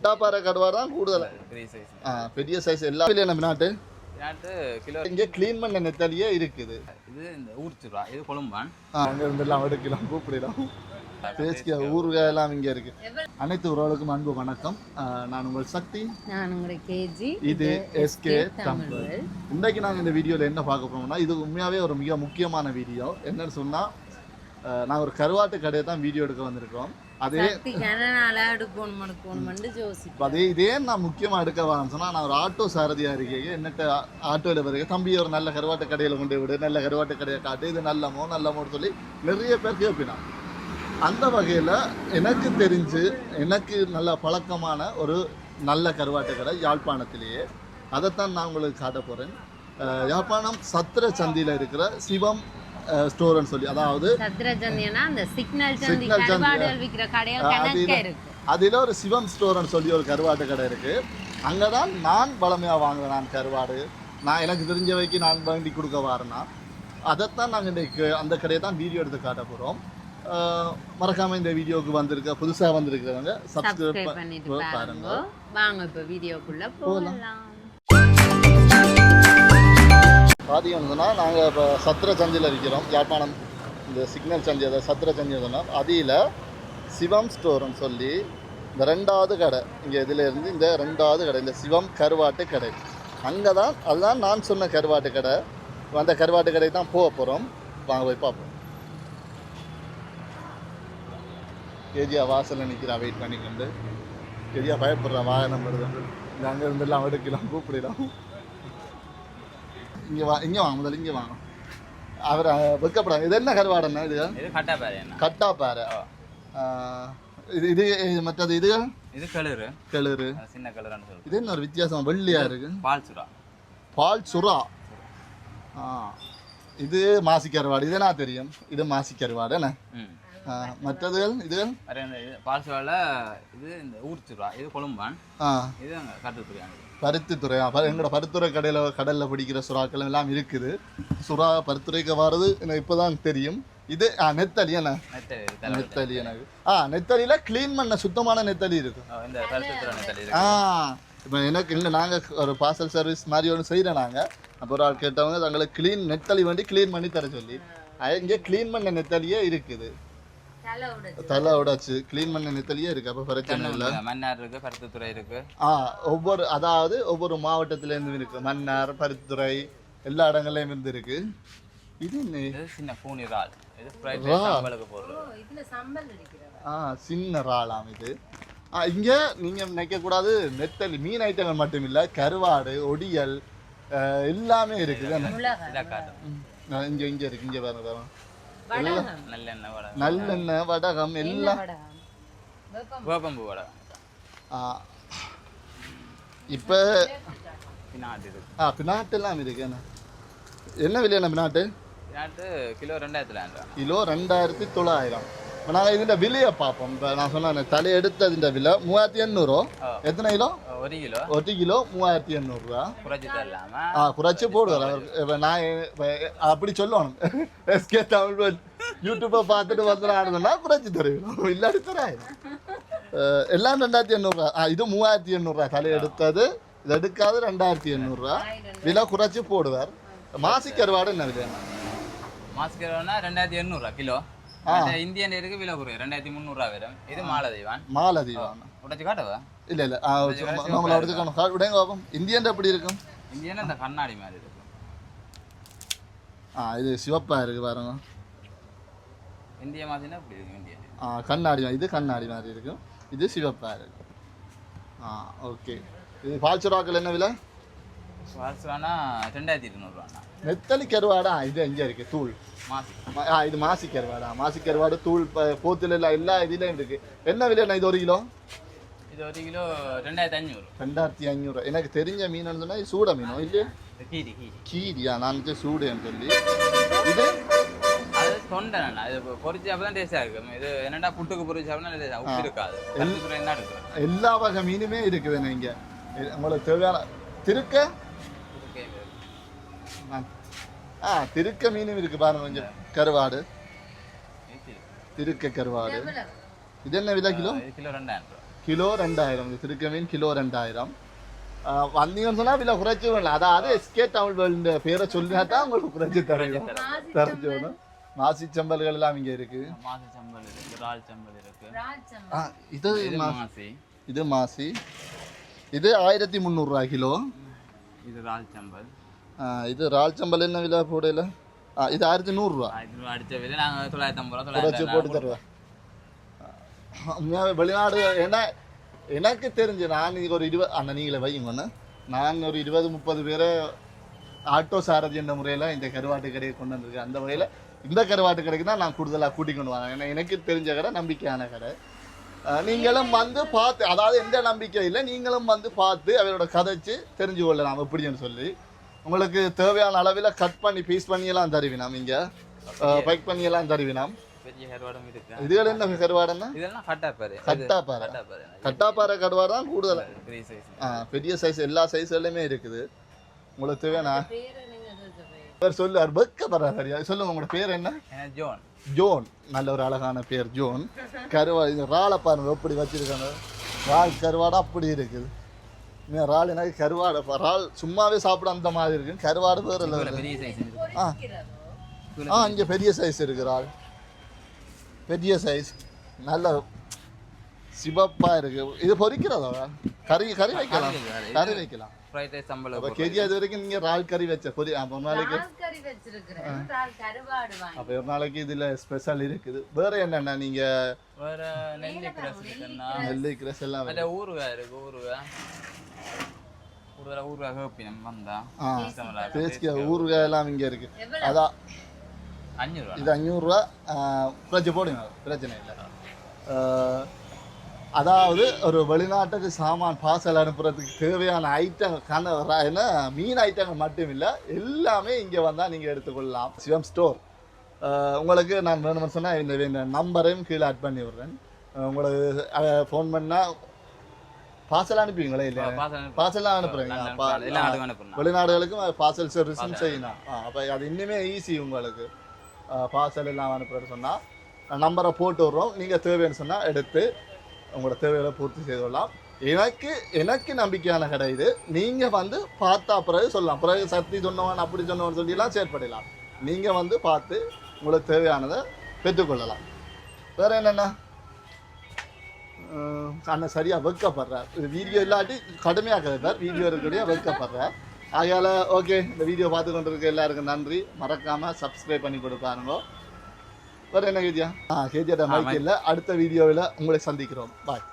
கட்டாப்பாறை கருவாடு தான் கூடுதல். பெரிய சைஸ் எல்லா நம்ம நாட்டு கிலோ இங்கே க்ளீன் பண்ண நெத்தலியே இருக்குது. இது இந்த ஊர்ச்சுரா, இது கொழும்பான். அங்கே இருந்தெல்லாம் எடுக்கலாம், கூப்பிடலாம். பேசிக்க ஊறுகாய் எல்லாம் இங்கே இருக்கு. அனைத்து உறவுகளுக்கும் அன்பு வணக்கம். நான் உங்கள் சக்தி, நான் உங்கள் கேஜி. இது எஸ்கே தமிழ். இன்றைக்கு நாங்கள் இந்த வீடியோவில் என்ன பார்க்க போனோம்னா, இது உண்மையாகவே ஒரு மிக முக்கியமான வீடியோ. என்னன்னு சொன்னால், நாங்கள் ஒரு கருவாட்டு கடையை தான் வீடியோ எடுக்க வந்திருக்கோம். அதே இதே நான் முக்கியமாக எடுக்க வரேன்னு சொன்னால், நான் ஒரு ஆட்டோ சாரதியாக இருக்கேன். என்னட்ட ஆட்டோவில் வருக தம்பி ஒரு நல்ல கருவாட்டு கடையில் கொண்டு விடு, நல்ல கருவாட்டு கடையை காட்டு, இது நல்லமோன்னு சொல்லி நிறைய பேர் கேட்பினான். அந்த வகையில் எனக்கு தெரிஞ்சு எனக்கு நல்ல பழக்கமான ஒரு நல்ல கருவாட்டு கடை யாழ்ப்பாணத்திலேயே, அதைத்தான் நான் உங்களுக்கு காட்ட போகிறேன். யாழ்ப்பாணம் சத்திர சந்தியில் இருக்கிற சிவம் ஸ்டோர்னு சொல்லி, அதாவது அதில் ஒரு சிவம் ஸ்டோர்னு சொல்லி ஒரு கருவாட்டு கடை இருக்கு. அங்கே தான் நான் பழமையாக வாங்குவேன். நான் கருவாடு நான் எனக்கு தெரிஞ்ச வைக்க நான் வாங்கி கொடுக்க வரேன்னா, அதைத்தான் நாங்கள் இன்றைக்கு அந்த கடையை தான் வீடியோ எடுத்து காட்ட போகிறோம். மறக்காம இந்த வீடியோவுக்கு வந்திருக்க புதுசாக வந்திருக்கிறவங்க சப்ஸ்கிரைப் பண்ணிட்டு பாருங்க. வாங்க இப்போ வீடியோக்குள்ள போகலாம். பார்த்தீங்கன்னா நாங்கள் இப்போ சத்திர சந்தியில் இருக்கிறோம். யாழ்ப்பாணம் இந்த சிக்னல் சந்தி, அதை சத்திர சந்தி சொன்னோம். அதில் சிவம் ஸ்டோர்னு சொல்லி இந்த ரெண்டாவது கடை, இங்கே இதிலேருந்து இந்த ரெண்டாவது கடை, இந்த சிவம் கருவாட்டு கடை, அங்கே தான் அதுதான் நான் சொன்ன கருவாட்டு கடை. அந்த கருவாட்டு கடை தான் போக போகிறோம். வாங்க போய் பார்ப்போம். கேஜியா வாசலில் நிற்கிறா, வெயிட் பண்ணிக்கொண்டு. கேஜியா பயப்படுறா, வாகனம் வருது. இந்த அங்கே இருந்தெல்லாம் எடுக்கலாம், கூப்பிடலாம். இங்கே வாங்க முதல்ல, இங்கே வாங்க. அவர் வெக்கப்படாங்க. இது என்ன கருவாடுன்னா? இது கட்டாப்பாறை. இது மற்றது இது கிளறு சின்ன கிளறுன்னு சொல்லுது. இது என்ன ஒரு வித்தியாசம், வெள்ளையா இருக்கு. பால் சுறா. இது மாசி கருவாடு, இது என்ன தெரியும். இது மாசி கருவாடு என்ன. மற்றதுகள் இதுகள் பால்சுவால இது இந்த ஊர்ச்சுரா, இது கொழும்பான். இது பருத்தித்துறை. எங்களோட பருத்துறை கடலில் பிடிக்கிற சுறாக்கள் எல்லாம் இருக்குது. சுறா பருத்துறைக்கு வர்றது எனக்கு இப்போதான் தெரியும். இது நெத்தலி என்ன, நெத்தலி எனக்கு. நெத்தலியில கிளீன் பண்ண சுத்தமான நெத்தலி இருக்கு. இப்போ எனக்கு இல்லை, நாங்கள் ஒரு பார்சல் சர்வீஸ் மாதிரி ஒன்று செய்கிறோம். நாங்கள் அப்போ ஒரு ஆள் கேட்டவங்க தங்களுக்கு கிளீன் நெத்தலி வேண்டி கிளீன் பண்ணி தர சொல்லி, இங்கே கிளீன் பண்ண நெத்தலியே இருக்குது. தலை உடைச்சு கிளீன் பண்ண நெத்தலியே இருக்கு. அப்போ பிரச்சனை இல்லை. மன்னார் இருக்கு, பருத்தித்துறை இருக்கு. ஒவ்வொரு அதாவது ஒவ்வொரு மாவட்டத்துல இருந்து இருக்கு. மன்னார், பருத்தித்துறை எல்லா இடங்கள்லயும் இருந்து இருக்கு. இது என்ன சின்ன பூனி இறால், இது சின்ன இறாலாம் இது. இங்க நீங்க நினைக்க கூடாது, நெத்தலி மீன் ஐட்டங்கள் மட்டும் இல்ல, கருவாடு, ஒடியல் எல்லாமே இருக்குது. இங்க இங்க இருக்கு. இங்க பாருங்க, நல்லெண்ணெய், வடகம் எல்லாம். இப்போ பினாட்டு எல்லாம் இருக்கு. என்ன விலை பினாட்டு? கிலோ 2000. கிலோ 2900. இப்போ நாங்கள் இதுன்ற விலையை பார்ப்போம். இப்போ நான் சொன்னேன் தலை எடுத்ததுன்ற விலை 3800. எத்தனை கிலோ? 1 கிலோ 3800 ரூபா. குறைச்சி போடுவார். இப்போ நான் அப்படி சொல்லணும். எஸ்கே தமிழ் யூடியூப்பை பார்த்துட்டு வந்துடுறா குறைச்சி தருவோம், இல்லாட்டி தராயிரம். எல்லாம் 2800 ரூபா. இது 3800 ரூபா தலை எடுத்தது. இது எடுக்காது 2800 ரூபா. விலை குறைச்சி போடுவார். மாசி கருவாடு என்ன விலை? மாசி கருவாடுனா 2800 கிலோ. இந்தியன் இருக்கு, விலை குறையும் 2300 வரும். இது மாலதீவான். உடைச்சு காட்டவா? இல்ல இல்ல, நம்மள உடைச்சு விடங்க பாப்போம். இந்தியன் எப்படி இருக்கும்? இந்தியன் அந்த கண்ணாடி மாதிரி இருக்கும். இது சிவப்பா இருக்கு பாருங்க. இந்திய மாதிரினா எப்படி இருக்கு? இந்தியன் கண்ணாடி, இது கண்ணாடி மாதிரி இருக்கும். இது சிவப்பா இருக்கு. ஓகே. இது பால்சுறாக்கள் என்ன விலை? பால்சுறானா 2200 ரூபா. நெத்தலி கருவாடா? இது எங்க இருக்கு? தூள். இது மாசி கருவாடா? மாசி கருவாடு தூள் போத்துல எல்லா இதுலயும் இருக்கு. என்ன விலை இது? 1 கிலோ? இது 1 கிலோ 2500. 2500. எனக்கு தெரிஞ்ச மீன் சொன்னா சூட மீனோ இல்லையா? கீரியா? நான் சூடேன்னு சொல்லி. இது அது தொண்டனா, இது பொரிச்சு அப்பதான் டேஸ்டா இருக்கு. இது என்னடா புட்டுக்கு பொரிச்சு அப்படின்னா உப்பு இருக்காது. எல்லா வகை மீனுமே இருக்குது. இங்க உங்களுக்கு தேவையான திருக்க திருக்க மீனும் இருக்கு பாருங்க. கொஞ்சம் கருவாடு, திருக்க கருவாடு. இது என்ன விலை? கிலோ? கிலோ 2000 ரூபா. கிலோ 2000. இந்த திருக்க மீன் கிலோ 2000. வந்தீங்கன்னு சொன்னா விலை குறைச்சி வேணும். அதாவது எஸ்கே தமிழ் வேர்ல்டு பேரை சொல்லினா தான் உங்களுக்கு குறைச்சி தரணும். மாசி சம்பல்கள் எல்லாம் இங்க இருக்கு. மாசி சம்பல் இருக்கு, இறால் சம்பல் இருக்கு. இது மாசி, இது மாசி. இது 1300 ரூபா கிலோ. இது இறால் சம்பல். இது இறால் சம்பல் என்ன விலை போடல? இது 1100 ரூபா. அடிச்ச விலை நாங்க 950 ரூபா குறைச்சி போட்டு தருவேன். வெளிநாடு ஏன்னா எனக்கு தெரிஞ்சு நான் ஒரு 20 நீங்களே வைங்கன்னு நான் ஒரு 20-30 பேரை ஆட்டோ சாரதி என்ற முறையில் இந்த கருவாட்டு கடையை கொண்டு வந்திருக்கேன். அந்த வகையில் இந்த கருவாட்டு கடைக்கு தான் நான் கூடுதலாக கூட்டிக் கொண்டு வரேன். ஏன்னா எனக்கு தெரிஞ்ச கடை நம்பிக்கையான கடை. நீங்களும் வந்து பார்த்து, அதாவது எந்த நம்பிக்கை இல்லை, நீங்களும் வந்து பார்த்து அவரோட கதைச்சு தெரிஞ்சு கொள்ளலாம் எப்படின்னு சொல்லி. உங்களுக்கு தேவையான அளவில் கட் பண்ணி பீஸ் பண்ணியெல்லாம் தருவினாம், இங்கே பைக் பண்ணியெல்லாம் தருவினாம். பெரிய கருவாடும் இருக்கு. இதுகள் என்ன கருவாடுன்னா? இதெல்லாம் கட்டாப்பாறை. கட்டாப்பாறை கருவாடு தான் கூடுதல். பெரிய சைஸ் எல்லா சைஸ்லையுமே இருக்குது. உங்களுக்கு தேவையான சொல்லு வெக்கப்படுற சரியா சொல்லுங்க. உங்களோட பேர் என்ன? ஜோன். ஜோன், நல்ல ஒரு அழகான பேர் ஜோன். கருவாடு இறாலை பாருங்க எப்படி வச்சிருக்காங்க. இறால் கருவாடு அப்படி இருக்குது. இறால் எனக்கு கருவாடு இறால் சும்மாவே சாப்பிட அந்த மாதிரி இருக்கு. கருவாடு பேர் இங்கே பெரிய சைஸ் இருக்கு. இறால் பெரிய சைஸ் நல்ல சிவப்பா இருக்கு. இது பொரிக்கிறதா? கறி வைக்கலாம். கறி வைக்கலாம். கேஜி அது வரைக்கும் நீங்க இறால் கறி வச்ச பொரி ஒரு நாளைக்கு அப்ப ஒரு நாளைக்கு இதுல ஸ்பெஷல் இருக்குது. வேற என்னன்னா நீங்க வேற நெல்லி கிரஸ் எல்லாம் ஊறுகாய் இருக்கு. ஊறுகாய் ஹேப்பினம் வந்தா பேசிக்க ஊறுகாய் எல்லாம் இங்க இருக்கு. அதான் 500 ரூபா. இது 500 ரூபா. குறைச்சி போடுங்க, பிரச்சனை இல்லை. அதாவது ஒரு வெளிநாட்டுக்கு சாமான் பார்சல் அனுப்புறதுக்கு தேவையான ஐட்டம் என்ன மீன் ஐட்டங்கள் மட்டும் இல்லை, எல்லாமே இங்கே வந்தால் நீங்கள் எடுத்துக்கொள்ளலாம். சிவம் ஸ்டோர். உங்களுக்கு நான் வேணும்னு சொன்னால் இந்த நம்பரையும் கீழே ஆட் பண்ணி விடுறேன். உங்களுக்கு ஃபோன் பண்ணால் பார்சல் அனுப்புவீங்களே? இல்லை, பார்சல்லாம் அனுப்புகிறீங்க. வெளிநாடுகளுக்கும் பார்சல் சர்வீஸும் செய்யணும். அப்போ அது இன்னுமே ஈஸி உங்களுக்கு. பார்சல் எல்லாம் அனுப்புகிறேன்னு சொன்னால் நம்பரை போட்டு விட்றோம். நீங்கள் தேவைன்னு சொன்னால் எடுத்து உங்களோட தேவைகளை பூர்த்தி செய்து கொள்ளலாம். எனக்கு நம்பிக்கையான கடை இது. நீங்கள் வந்து பார்த்தா பிறகு சொல்லலாம். பிறகு சக்தி சொன்னவன் அப்படி சொன்னவன் சொல்லிலாம் செயற்படலாம். நீங்கள் வந்து பார்த்து உங்களுக்கு தேவையானதை பெற்றுக்கொள்ளலாம். வேறு என்னென்னா அண்ணன் சரியாக வெக்கப்படுறார். இது வீடியோ இல்லாட்டி கடுமையாக கதைப்பார். வீடியோ இருக்கக்கூடிய வெக்கப்படுறார். ஆகையால் ஓகே, இந்த வீடியோ பார்த்து கொண்டு இருக்க எல்லாருக்கும் நன்றி. மறக்காமல் சப்ஸ்கிரைப் பண்ணி கொடுப்பாருங்க. வேறு என்ன கேஜியா? கேஜியோட மைக் இல்லை. அடுத்த வீடியோவில் உங்களை சந்திக்கிறோம். பாய்.